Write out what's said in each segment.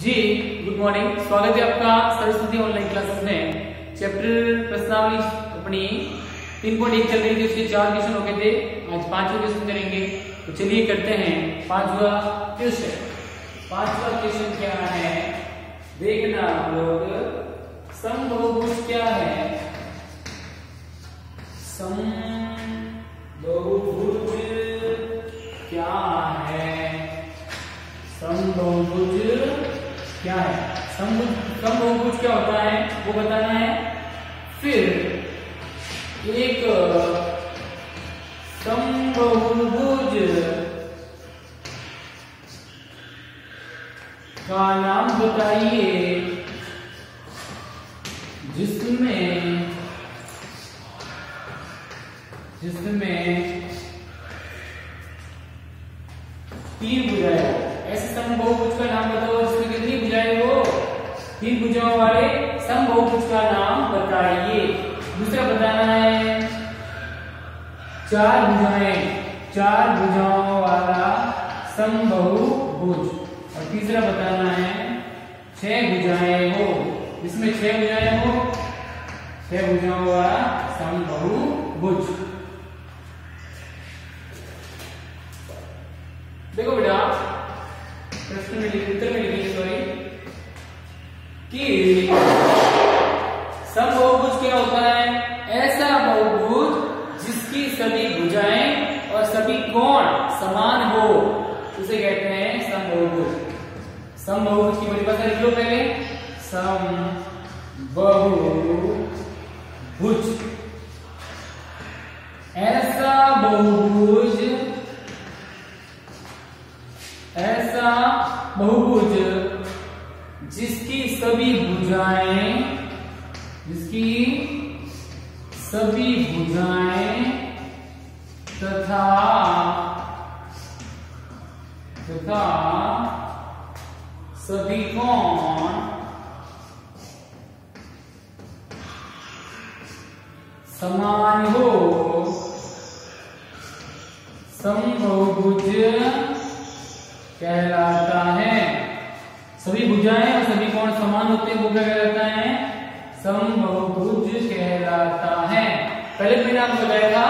जी good morning. स्वागत है आपका सरस्वती ऑनलाइन क्लासेस में। चैप्टर प्रश्नावली अपनी 3.1 चल रही थी, उसके 4 क्वेश्चन हो गए थे। आज 5वां क्वेश्चन करेंगे, तो चलिए करते हैं 5वां क्वेश्चन। 5वां क्वेश्चन क्या है देखना आप लोग। समबहुभुज क्या है? समबहुभुज क्या है? समबहुभुज क्या है? समबहुभुज क्या होता है वो बताना है। फिर एक समबहुभुज का नाम बताइए जिसमें तीन भुजाएं हो। ऐसे समबहुभुज का नाम बताओ जिसमें कितनी भुजाएं हो? 3 भुजाओं वाले समबहुभुज का नाम बताइए। दूसरा बताना है 4 भुजाओं वाला समबहुभुज। और तीसरा बताना है 6 भुजाएं हो, जिसमें 6 भुजाएं हो, 6 भुजाओं वाला समबहुभुज। देखो बेटा, प्रश्न में उत्तर में लिखिए सॉरी कि समबहुभुज क्या होता है? ऐसा बहुभुज जिसकी सभी भुजाएं और सभी कोण समान हो, उसे कहते हैं समबहुभुज। समबहुभुज की परिभाषा लिख लो पहले। समबहुभुज ऐसा बहुभुज जिसकी सभी भुजाएं तथा सभी कोण समान हो, समबहुभुज कहलाता है। सभी भुजाएं और सभी कोण समान होते हैं, वो क्या कहलाता है? समबहुभुज कहलाता है। पहले मैंने आपको बताया था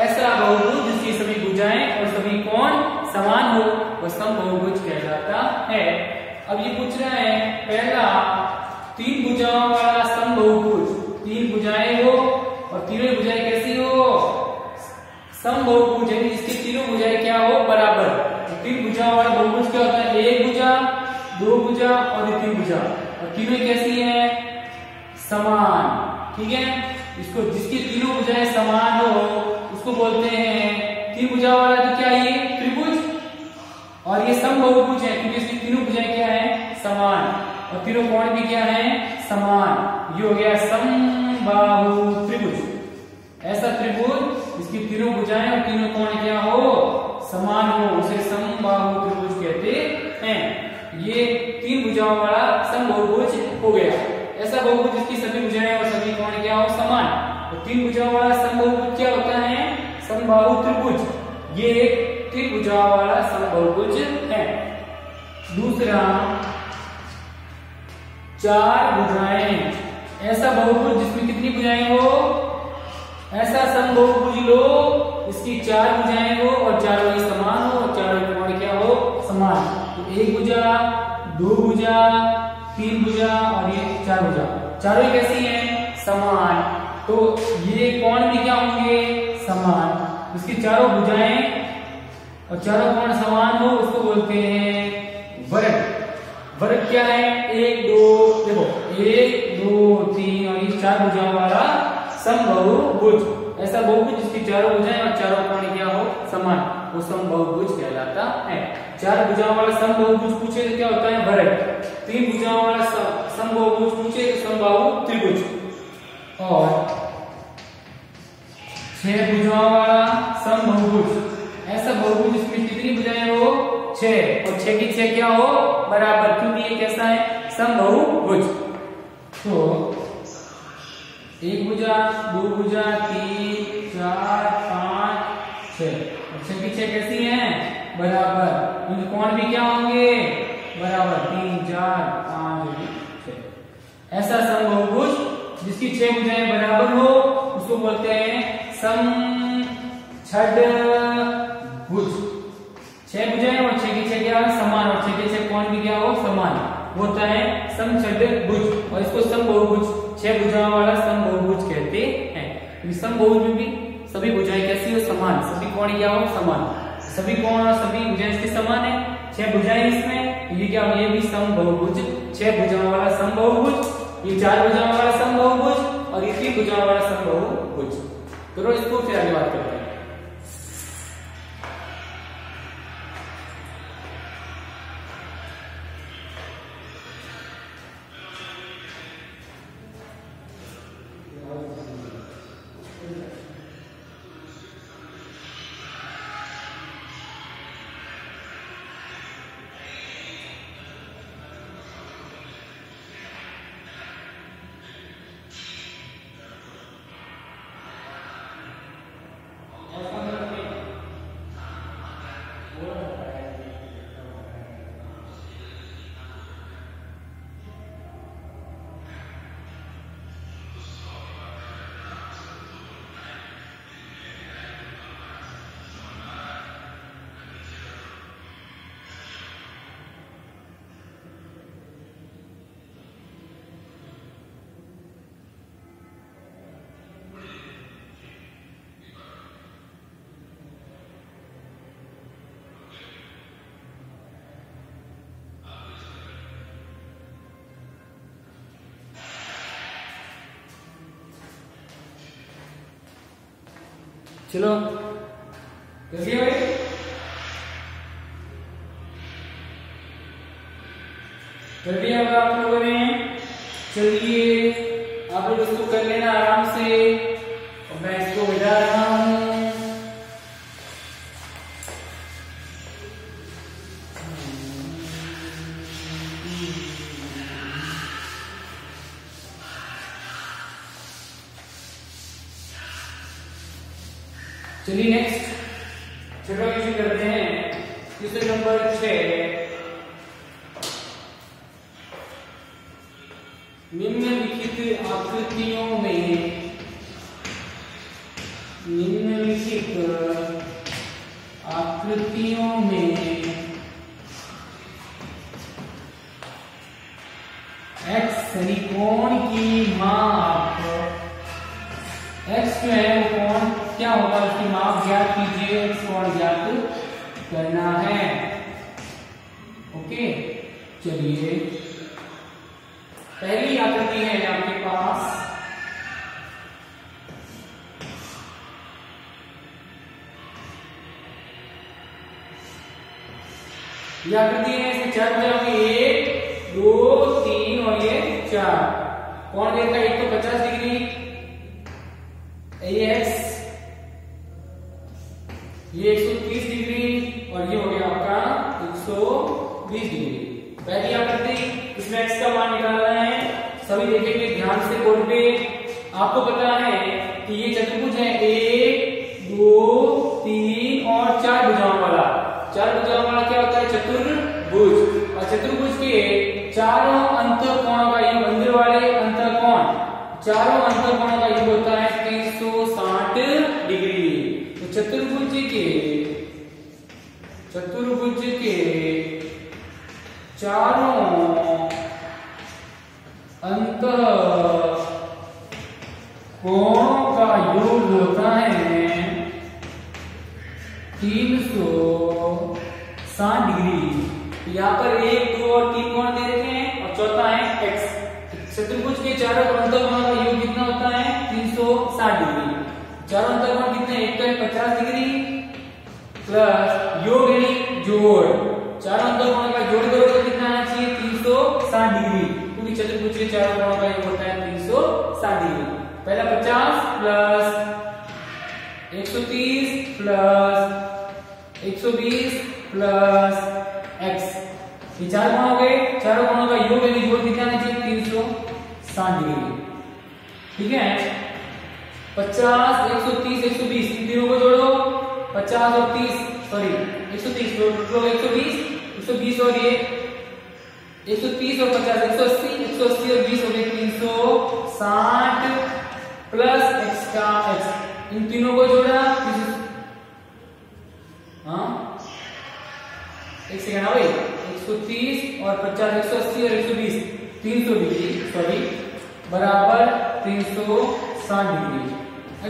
ऐसा बहुभुज जिसकी सभी भुजाएं और सभी कोण समान हो, वह समबहुभुज कहलाता है। अब ये पूछ रहा है पहला 3 भुजाओं वाला समबहुभुज। 3 भुजाएं हो और तीनों भुजाएं कैसी हो? समबहुभुज है, इसकी तीनों भुजाएं क्या हो? बराबर। 3 भुजाओं वाला बहुभुज क्या होता है? 1 भुजा, 2 भुजा और 3 भुजा, और तीनों कैसी है? समान। ठीक है, इसको जिसकी तीनों भुजाएं समान हो उसको बोलते हैं 3 भुजाओं वाला। तो क्या ये त्रिभुज? और ये समबहुभुज है क्योंकि इसकी तीनों भुजाएं क्या है? समान, और तीनों कोण भी क्या है? समान। ये हो गया समबाहु त्रिभुज। ऐसा त्रिभुज जिसकी तीनों भुजाएं और तीनों कोण क्या हो? समान हो, उसे समबाहु त्रिभुज कहते हैं। ये 3 भुजाओं वाला समबहुभुज हो गया। ऐसा बहुभुज जिसकी सभी भुजाएं और सभी कोण क्या हो? समान। तो 3 भुजाओं वाला समबहुभुज क्या होता है? समबाहु त्रिभुज। ये एक 3 भुजाओं वाला समबहुभुज है। दूसरा 4 भुजाएं। ऐसा बहुभुज जिसमें कितनी भुजाएं हो? ऐसा समबहुभुज लो इसकी 4 भुजाएं हो और चारों ही समान हो और चारों कोण क्या हो? समान। तो 1 भुजा, 2 भुजा, 3 भुजा और ये 4 भुजा, चारों ही कैसी हैं? समान। तो ये कोण भी क्या होंगे? समान। इसकी चारों भुजाएं और चारों कोण समान हो उसको बोलते हैं वर्ग। वर्ग क्या है? 1 2 देखो 1 2 3 और ये 4 भुजाओं वाला समबहुभुज। ऐसा बहुभुज जिसकी चारों भुजाएं और चारों कोण क्या हो? समान, वो समबहुभुज कहलाता है। 4 भुजाओं वाला समबहुभुज पूछे तो क्या होता है? वर्ग। 3 भुजाओं वाला समबहुभुज पूछे तो समबाहु त्रिभुज। और 6 भुजाओं वाला समबहुभुज। ऐसा बहुभुज जिसमें कितनी भुजाएं हो? 6, और 6 की 6 क्या हो? बराबर, क्योंकि ये कैसा है? समबहुभुज। तो 1 भुजा, 2 भुजा, 3 4 5 6, 6 की 6 कैसी हैं? बराबर। कोण भी क्या होंगे? बराबर 3 4 5 6। ऐसा समबहुभुज जिसकी 6 भुजाएं बराबर हो उसको बोलते हैं समछद भुज। 6 भुजाएं और 6 की 6 क्या समान और 6 के 6 कोण भी क्या हो समान होता है समछद भुज। और इसको समबहुभुज 6 भुजाओं वाला समबहुभुज कहते हैं। समबहुभुज में भी सभी भुजाएं कैसी हो समान, सभी कोण क्या हो समान, सभी कोण और सभी भुजाएं इसकी समान है। 6 भुजाएं इसमें ये क्या ये भी समबहुभुज 6 भुजाओं वाला समबहुभुज, ये 4 भुजाओं वाला समबहुभुज और ये 3 भुजाओं वाला समबहुभुज। तो इसको फिर आगे बात करते हैं। चलो कर दिया भाई। कर दिया होगा आप लोगों ने। चलिए आप लोग इसको कर लेना आराम से और मैं इसको मिटा रहा हूं। चलिए नेक्स्ट छठा क्वेश्चन करते हैं। Question number 6। निम्नलिखित आकृतियों में x त्रिकोण की माप x जो है वो कोण क्या होगा उसकी माप ज्ञात कीजिए। x कोण ज्ञात करना है। ओके चलिए पहली आकृति है आपके पास। ये आकृति है इसमें 4 भुजाएं होंगी 1 2 3 और ये 4। कोण देखा एक तो 50 डिग्री ये x, ये 130 डिग्री और ये हो गया आपका 120 डिग्री। पहली आकृति इसमें x का मान निकालना है। सभी देखेंगे ध्यान से बोर्ड पे। आपको पता है कि ये चतुर्भुज है 1 2 3 और 4 भुजाओं वाला। 4 भुजाओं वाला क्या होता है चतुर्भुज। और चतुर्भुज के चारों अंतःकोणों का योग अंदर वाले अंतःकोण चारों अंतःकोणों का योग होता है 360 डिग्री। तो चतुर्भुज के चारों अंतःकोणों का योग होता है 360 डिग्री। यहाँ पर 1 2 और 3 कोण दे रखे हैं और चौथा है x। चतुर्भुज के चारों अंतःकोणों का योग कितना होता है 360 डिग्री। चारों अंतःकोण कितने एक तो है 50 डिग्री प्लस योग यानी जोड़। चारों अंतःकोणों का जोड़ करोगे तो कितना आना चाहिए 360 डिग्री, क्योंकि चतुर्भुज के चारों कोणों का योग होता है 360 डिग्री। पहला 50 प्लस 130 प्लस 120 प्लस x। ये 4 कोण हो गए। चारों कोणों का योग यानी जोड़ कितना आना चाहिए 360 डिग्री। ठीक है 50 130 120 इन तीनों को जोड़ो 50 और 30 सॉरी 130 जोड़ो 120 120 और ये 130 और 50 180, 180 और 20 हो गए 360 प्लस x का x, इन तीनों को जोड़ा, हाँ एक सेकंड भाई, 130 और 50, 180 और 120, 300 डिग्री सॉरी बराबर 360 डिग्री।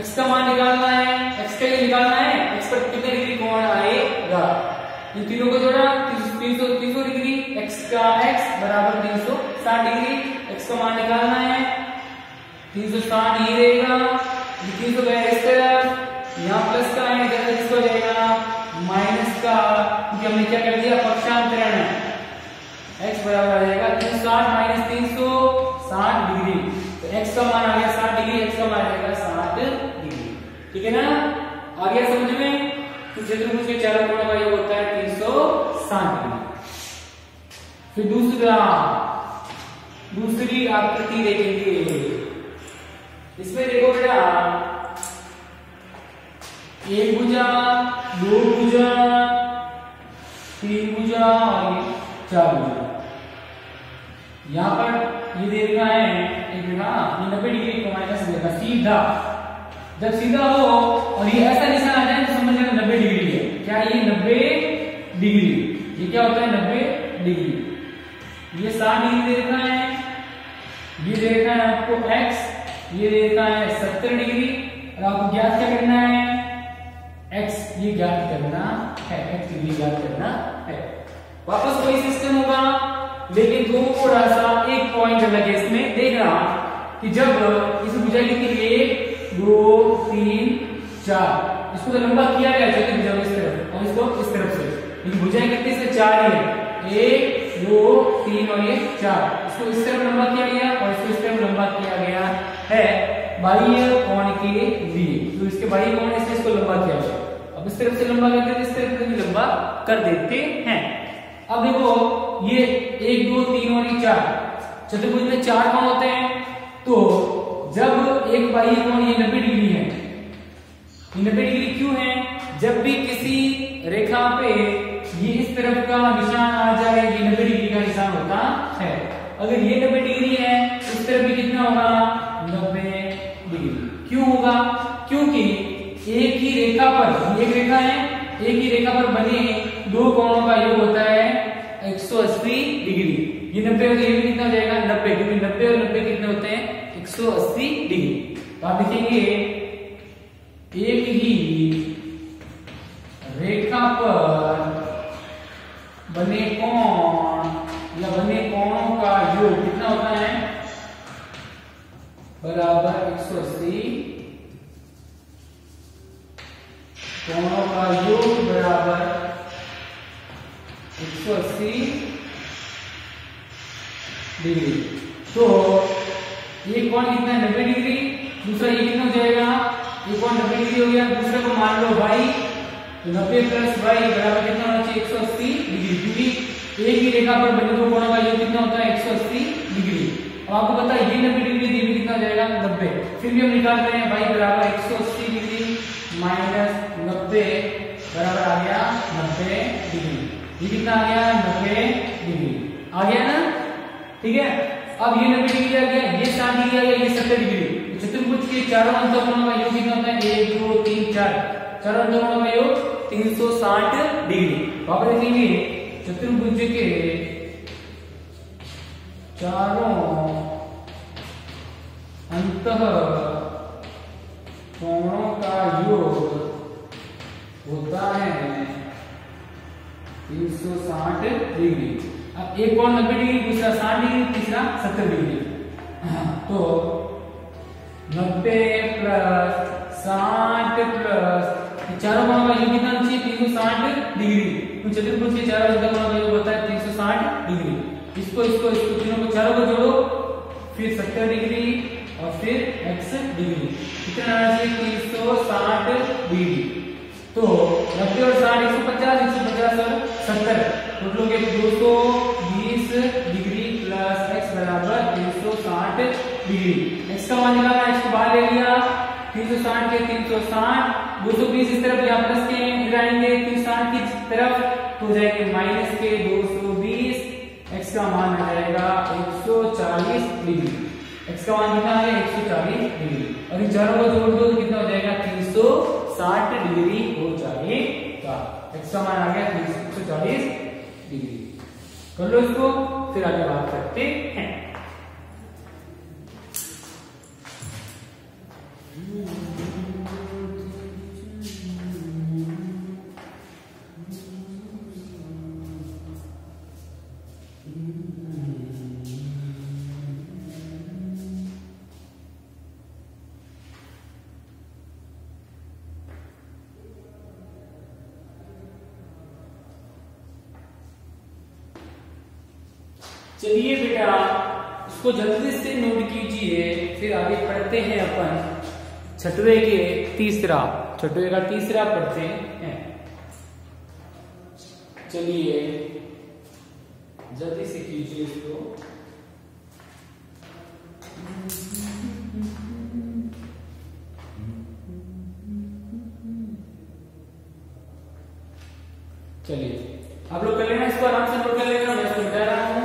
x का मान निकालना है, x का ये निकालना है, x पर कितने डिग्री कोण आएगा, इन तीनों को जोड़ा 300 डिग्री, x का x बराबर 360 डिग्री। x का मान निकालना है 360 ये रहेगा, 300 गया इस तरफ, यहाँ प्लस का है इधर किसको हो जाएगा माइनस का, क्योंकि हमने क्या कर दिया पक्षांतरण है, x बराबर आ जाएगा 360 माइनस 360 डिग्री, तो x का मान आ गया 60 डिग्री, x का मान आ जाएगा 60 डिग्री। ठीक है ना, आ गया समझ में। तो चतुर्भुज के चारों कोणों का योग होता है 360 डिग्री। फिर दूसरी आकृति देखेंगे, इसमें देखो बेटा एक भुजा, दो भुजा, तीन भुजा और चार भुजा। यहाँ पर ये देखना है एक बेटा ये 90 डिग्री को माइनस देगा सीधा, जब सीधा हो और ये ऐसा निशान आ जाए तो समझ लेना 90 डिग्री है। क्या ये 90 डिग्री, ये क्या होता है 90 डिग्री। ये 60 डिग्री देखना है, ये देखना है आपको x, ये देखना है 70 डिग्री, और आपको ज्ञात क्या करना है x, ये ज्ञात करना है, x डिग्री ज्ञात करना है। वापस वही सिस्टम होगा, लेकिन थोड़ा सा एक पॉइंट अलग है इसमें, देखना कि जब इस भुजा की 1 2 3 4, इसको तो लंबा किया गया चतुर्भुज इस तरफ और इसको इस तरफ से, लेकिन भुजाएं कितनी से 4 ही है, 1 2 3 और ये 4, इसको इस तरफ लंबा किया गया और इसको इस तरफ लंबा किया गया है बाह्य कोण के लिए, तो इसके बाह्य कोण है इसलिए इसको लंबा किया गया। अब इस तरफ से लंबा करते हैं, इस तरफ से भी लंबा कर देते हैं। अब देखो ये 1 2 3 और ये 4, चतुर्भुज में 4 कोण होते हैं, तो जब एक बाह्य कोण ये 90 डिग्री है, ये 90 डिग्री क्यों है, जब भी किसी रेखा पे ये इस तरफ का निशान आ जाए, ये 90 डिग्री का निशान होता है। अगर ये 90 डिग्री है तो इस तरफ भी कितना होगा 90 डिग्री। क्यों होगा, क्योंकि एक ही रेखा पर, एक रेखा है, एक ही रेखा पर बने दो कोणों का योग होता है 180 डिग्री। ये 90 और ये भी कितना हो जाएगा 90, क्योंकि 90 और 90 कितने होते हैं 180 डिग्री। तो आप देखेंगे एक ही रेखा पर बने कोण या बने कोणों का योग कितना होता है बराबर 180, कोणों का योग बराबर 180 डिग्री। तो ये कोण कितना है 90 डिग्री, दूसरा ये कितना हो जाएगा, ये कोण 90 डिग्री हो गया, दूसरे को मान लो y, तो 90 प्लस y बराबर कितना होना चाहिए 180 डिग्री, क्योंकि एक ही रेखा पर बने दो कोणों का योग कितना होता है 180 डिग्री। अब आपको पता है ये 90 डिग्री, ये भी कितना हो जाएगा 90, फिर भी हम निकाल रहे हैं y बराबर 180 डिग्री माइनस 90 बराबर आ गया 90 डिग्री। ये कितना आ गया 90 डिग्री आ गया ना, ठीक है। अब ये 90 डिग्री आ गया, ये 60 डिग्री आ गया, ये 70 डिग्री। चतुर्भुज के चारों अंतःकोणों का योग कितना होता है 1 2 3 4, चारों अंतःकोणों का योग 360 डिग्री। वापस देखेंगे चतुर्भुज के चारों अंतःकोणों का योग होता है 360 डिग्री। अब एक कोण 90 डिग्री, दूसरा 60 डिग्री, तीसरा 70 डिग्री। तो 90 प्लस 60 प्लस चारों कोणों का योग कितना चाहिए 360 डिग्री। तो चतुर्भुज के चारों अंतःकोणों का योग होता है 360 डिग्री। इसको इसको इसको तीनों को चारों को जोड़ो, फिर 70 डिग्री और फिर x डिग्री, कितना आना चाहिए 360 डिग्री। तो 90 और 60 150, 150 और 70 टोटल हो गया 220 डिग्री प्लस x बराबर 360 डिग्री। x का मान निकालना, x को बाहर ले लिया, 360 के 360, 220 इस तरफ या प्लस के इधर आएंगे 360 की तरफ तो जाएंगे माइनस के 220 x का मान आ जाएगा 140 डिग्री। x का मान कितना है 140 डिग्री, और इन चारों को जोड़ दो तो कितना हो जाएगा 360 डिग्री हो जाएगा। x का मान आ गया 340 डिग्री। कर लो इसको, फिर आगे बात करते हैं। चलिए बेटा इसको जल्दी से नोट कीजिए, फिर आगे पढ़ते हैं अपन छठवें का तीसरा पढ़ते हैं। चलिए जल्दी से कीजिए इसको। चलिए आप लोग कर लेना, इसको आराम से नोट कर लेना, मैं इसको बता रहा हूं,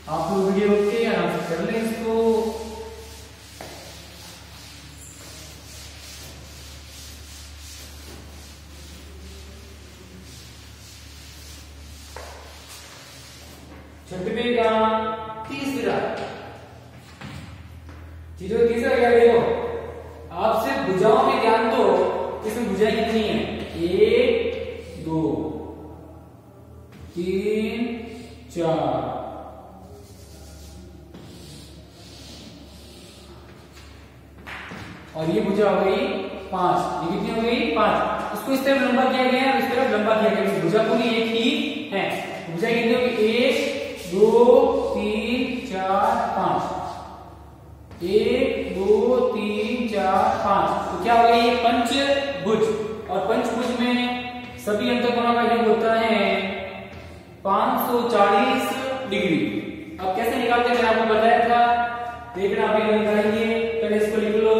आप लोग वीडियो रोक के आराम से कर लें इसको। छठवें का तीसरा क्या देखो, आप सिर्फ भुजाओं में ध्यान दो, इसमें भुजाएं कितनी है 1 2 3 4, और ये भुजा हो गई 5। ये कितनी हो गई 5। इसको इस तरफ लंबा किया गया है, इस तरफ लंबा किया गया है, भुजा पूरी एक ही है। भुजा कितनी होगी 1 2 3 4 5, 1 2 3 4 5। तो क्या हो गई पंचभुज, और पंचभुज में सभी अंतःकोणों का योग होता है 540 डिग्री। अब कैसे निकालते हैं, मैंने आपको बताया था, देखना अभी हम निकालेंगे। पहले इसको लिख लो,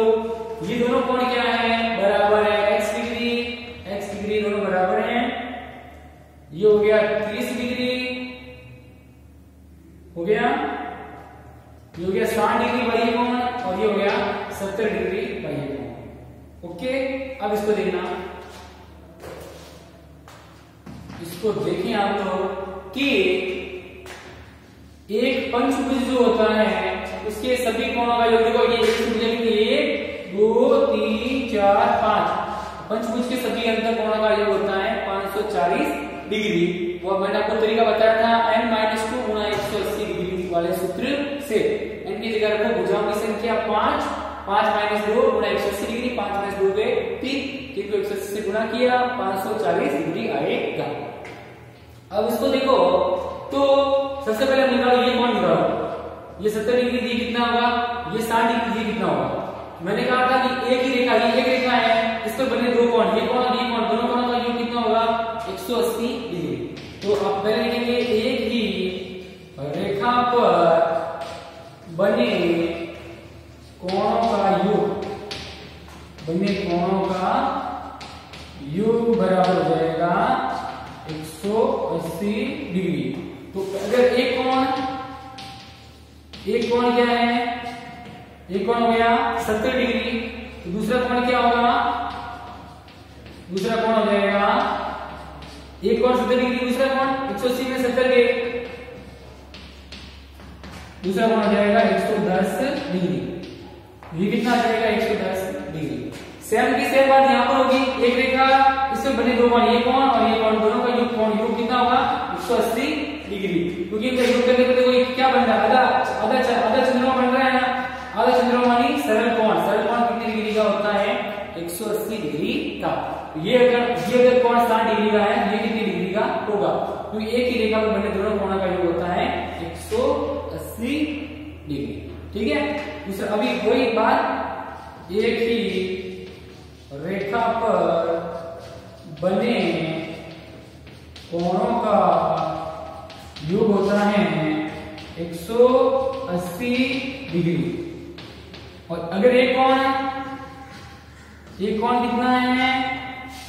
ये दोनों कोण क्या है बराबर है x डिग्री दोनों बराबर हैं। ये हो गया 30 डिग्री, हो गया ये हो गया 60 डिग्री बाह्य कोण, और ये हो गया 70 डिग्री बाह्य कोण। ओके, अब इसको देखना, इसको देखें आप लोग कि एक पंचभुज जो होता है उसके सभी कोणों का योग देखो, ये 1 2 3 4 5, पंचभुज के सभी अंतःकोणों का योग होता है 540 डिग्री। वो मैंने आपको तरीका बताया था n-2 गुणा 180 डिग्री वाले सूत्र से। n की जगह रखो भुजाओं की संख्या 5, 5 - 2 गुणा 180 डिग्री, 5 - 2 गए 3, 3 को 180 से गुणा किया 540 डिग्री आएगा। अब इसको देखो तो सबसे पहले निकालो, ये कौन निकालो, ये 70 डिग्री दी कितना होगा, ये 60 डिग्री दी कितना होगा। मैंने कहा था कि एक ही रेखा, ये एक रेखा है, इस पर बने दो कोण, ये कोण और ये कोण, दोनों कोणों का योग कितना होगा 180 डिग्री। तो अब पहले लिखेंगे एक ही रेखा पर बने कोणों का योग बराबर हो जाएगा 180 डिग्री। तो अगर एक कोण क्या है, एक कोण हो गया 70 डिग्री, तो दूसरा कोण क्या होगा, दूसरा कोण हो जाएगा, एक कोण 70 डिग्री, दूसरा कोण 180 में 70 के, दूसरा कोण हो जाएगा 110 डिग्री। ये कितना आ जाएगा 110 डिग्री। सेम की सेम बात यहां पर होगी, एक रेखा, इससे बने दो कोण, ये कोण और ये कोण, दोनों का योग कितना होगा 180 डिग्री। क्योंकि इनका योग करने पर देखो क्या बन रहा है, आधा चंद्रमा बन रहा है ना, आधा चंद्रमा मानी सरल कोण कितने डिग्री का होता है 180 डिग्री का। ये अगर कोण 60 डिग्री का है, ये कितनी डिग्री का होगा, क्योंकि एक ही रेखा पर बने दोनों कोणों का योग होता है 180 डिग्री। ठीक है, दूसरा अभी वही बात, एक ही रेखा पर बने कोणों का योग होता है 180 डिग्री। और अगर एक कोण कितना है,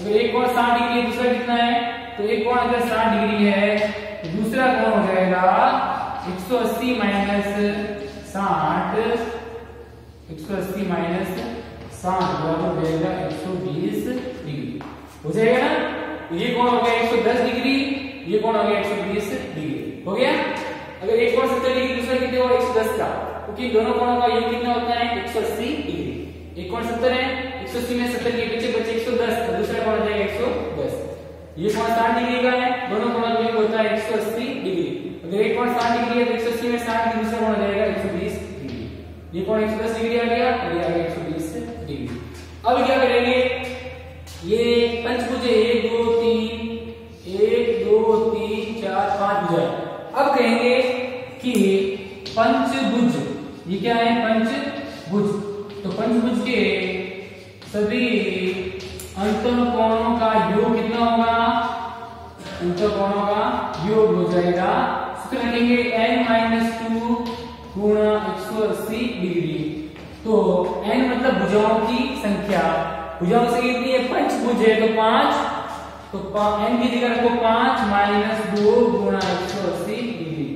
अगर एक कोण 60 डिग्री है, दूसरा कितना है, तो एक कोण अगर 60 डिग्री है तो दूसरा कोण हो जाएगा 180 माइनस 60, 180 माइनस 60 बराबर हो जाएगा 120 डिग्री। हो जाएगा ना? ये कोण हो गया 110 डिग्री, ये कोण हो गया 120 डिग्री। हो गया? अगर एक कोण 70 डिग्री, दूसरा कितने होगा 110 का, क्योंकि दोनों कोणों का योग कितना होता है 180 डिग्री। एक कोण 70 है, 180 में 70 के पीछे बचे 110, तो दूसरा कोण हो जाएगा 110। ये कोण 60 डिग्री का है, दोनों कोणों का योग होता है 180 डिग्री। अगर एक कोण 60 डिग्री है तो 180 में 60 की दूसरा कोण हो जाएगा 120 डिग्री। ये कोण 110 डिग्री आ गया और ये आ गया 120 डिग्री। अब क्या करेंगे, ये पंचभुज 1 2 3 1 2 3 4 5 भुजा। अब कहेंगे कि पंचभुज, ये क्या है पंचभुज, तो पंचभुज के सभी अंतःकोणों का योग कितना होगा, अंतःकोणों का योग हो जाएगा, सूत्र रखेंगे n-2 गुणा 180 डिग्री। तो n मतलब भुजाओं की संख्या, भुजाओं से कितनी है, पंचभुज है तो 5, तो n की जगह रखो 5 माइनस 2 गुणा 180 डिग्री।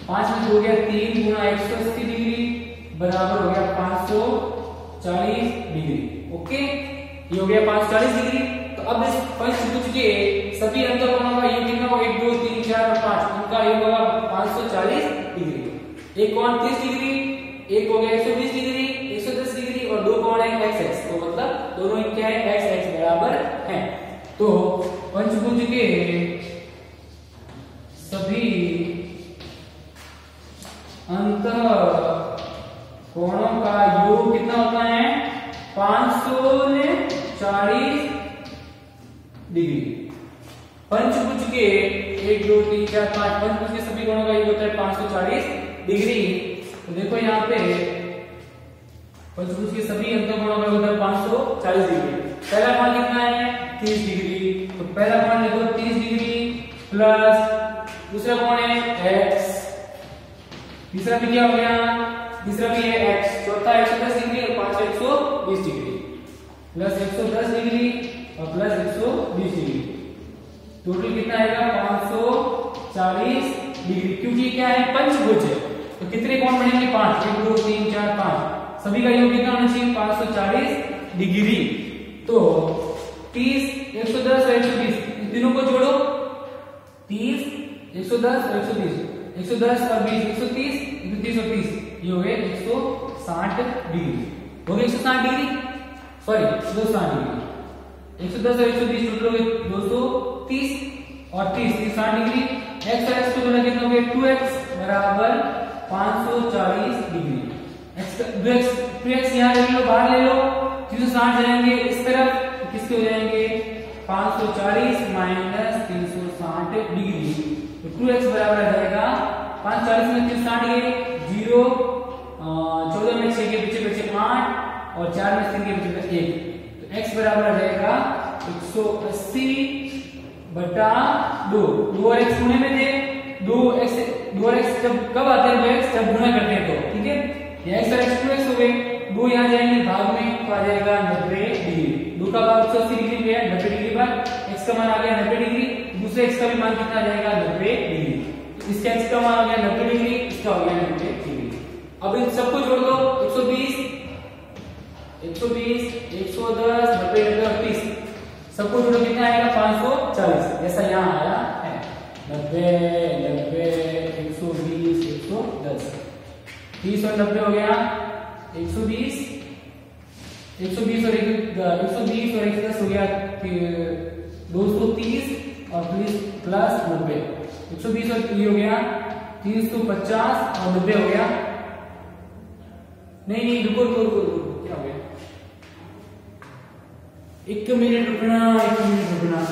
5 में हो गया 3 गुणा 180 डिग्री बराबर हो गया 540 डिग्री। ओके, ये हो गया 540 डिग्री। तो अब इस पंचभुज के सभी अंतःकोणों का योग कितना होगा, 1 2 3 4 और 5, इनका योग होगा 540 डिग्री। एक कोण 30 डिग्री, एक हो गया 120 डिग्री, 110 डिग्री और दो कोण है x x, तो मतलब दोनों क्या है x x बराबर है। तो पंचभुज के सभी अंतःकोणों का योग कितना होता है 540 डिग्री। पंचभुज के 1 2 3 4 5 पंचभुज के सभी कोणों का योग होता है 540 डिग्री। तो देखो यहाँ पे पंचभुज के सभी अंतःकोणों का योग होता है 540 डिग्री। पहला कोण कितना है 30 डिग्री, तो पहला कोण लिखो 30 डिग्री प्लस दूसरा कोण है x, तीसरा भी क्या हो गया, तीसरा भी है x, चौथा 110 डिग्री और पांचवा 120 डिग्री प्लस 110 डिग्री और प्लस 120 डिग्री, टोटल कितना आएगा 540 डिग्री। क्योंकि क्या है पंचभुज है तो कितने कोण बनेंगे 5, 1 2 3 4 5, सभी का योग कितना होना चाहिए 540 डिग्री। तो 30 110 और 120 तीनों को जोड़ो, 30 110 और 120, 110 और 20 130, 130 और 30 ये हो गए 160 डिग्री। हो गए 160 डिग्री, सॉरी 260 डिग्री। 110 और 120 टोटल हो गए 230 और 30 60 डिग्री। x और x को जोड़ा कितना हो गया 2x बराबर 540 डिग्री। x यहाँ ले लो, बाहर ले लो, 360 जाएंगे इस तरफ, किसके हो जाएंगे 540 माइनस 360 डिग्री, तो 2x बराबर आ जाएगा 540 में 360 गए 0, 14 में 6 के पीछे बचे 8 और 4 में 3 के पीछे बचे 1, तो x बराबर आ जाएगा 180 बटा 2। 2 और x गुणे में थे, 2 और x जब कब आते हैं 2x जब गुणा करते हैं तो, ठीक है, ये x और x 2x हो गए, 2 यहाँ जाएंगे भाग में तो आ जाएगा 90 डिग्री। 2 का भाग 180 डिग्री में है, 90 डिग्री पर x का मान आ गया 90 डिग्री, दूसरे x का भी मान कितना आ जाएगा 90 डिग्री। इसका x का मान आ गया 90 डिग्री, इसका हो गया 90 डिग्री। अब इन सबको जोड़ दो, 120 110 90 और 30 सबको जोड़ो कितना आएगा 540, जैसा यहाँ आया है 90 120 110, 30 और 90 हो गया 120 और 110 हो गया 230 और प्लस 90, 120 और ये हो गया 350 और 90 हो गया, नहीं रुको क्या हो गया, 1 मिनट रुकना 110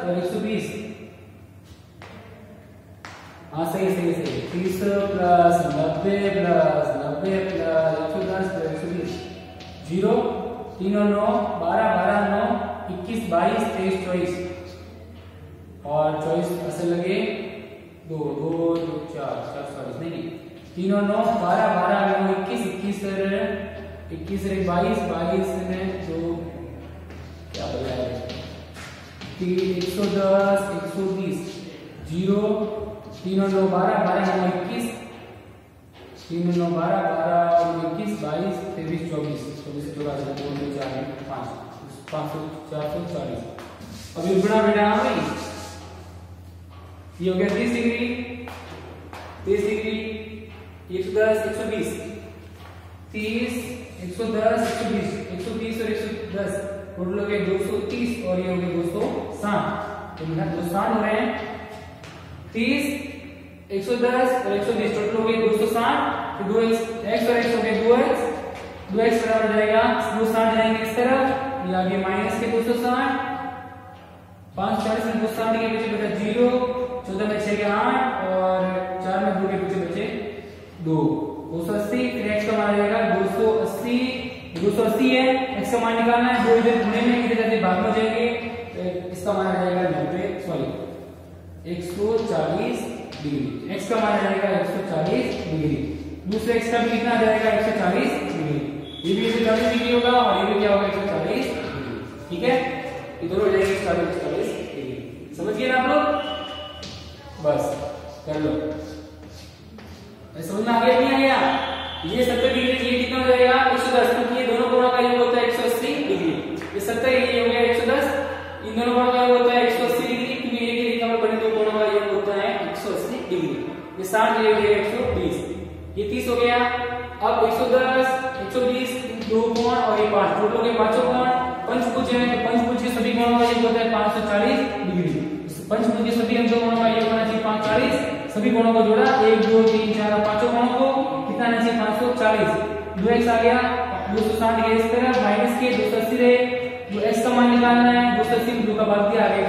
और 120, हाँ सही 30 प्लस 90 प्लस 110 प्लस 120, 0 3 और 9 12 9 21 22 23 24 और 24 ऐसे लगे 2 4 नहीं 3 और 9 12 9 21 21 22 22 2 क्या बोला है 110 120 0 3 और 9 12 12 9 21 3 और 9 12 12 और 21 22 23 24 24 24 2 2 4 5 500 440। अब ये गुणा बेटा आ गई, ये हो गया 30 डिग्री 110 120 30 110 120 130 और 110 टोटल हो गए 230 और ये हो गए 260। तो बेटा 260 हो रहे हैं। 30 110 और 120 टोटल हो गए 260। तो 2x और x हो गए 2x बराबर हो जाएगा 260 जाएंगे इस तरफ, ये आगे माइनस के 260 540 में 260 के पीछे बचा 0 14 में 6 के 8 और 4 में 2 के पीछे बचे 2 280। फिर x का मान आ जाएगा 280 है, x का मान निकालना है, 2 इधर गुणे में इधर जाते भाग में हो जाएंगे, इसका मान आ जाएगा 140 डिग्री। x का मान आ जाएगा 140 डिग्री। दूसरे x का भी कितना आ जाएगा 140 डिग्री। ये भी 140 डिग्री होगा और ये भी क्या होगा 140 डिग्री। ठीक है, ये दोनों हो जाएंगे 140 डिग्री। समझ गए ना आप लोग? बस कर लो। समझ में आ गया नहीं आ गया? ये 70 डिग्री ये कितना हो जाएगा 110, क्योंकि ये दोनों कोणों का योग होता है 180 डिग्री। ये 70 ये हो गया 110, इन दोनों कोणों का योग होता है 180 डिग्री, क्योंकि एक रेखा में बने दो कोणों का योग होता है 180 डिग्री। ये 60 ये हो गया 120, ये 30 हो गया। अब 110 120 दो कोण और ये 5 टोटल हो गए पांचों कोण। पंचभुज है तो पंचभुज के सभी कोणों का योग होता है 540 डिग्री। पंचभुज के सभी अंकों कोणों का योग होना चाहिए 540। सभी कोणों को जोड़ा 1 2 3 4 पांचों कोणों को कितना आना चाहिए 540। 2x आ गया 260 के इस तरफ माइनस के 280 रहे, जो x का मान निकालना है 280 में 2 का भाग दिया आगे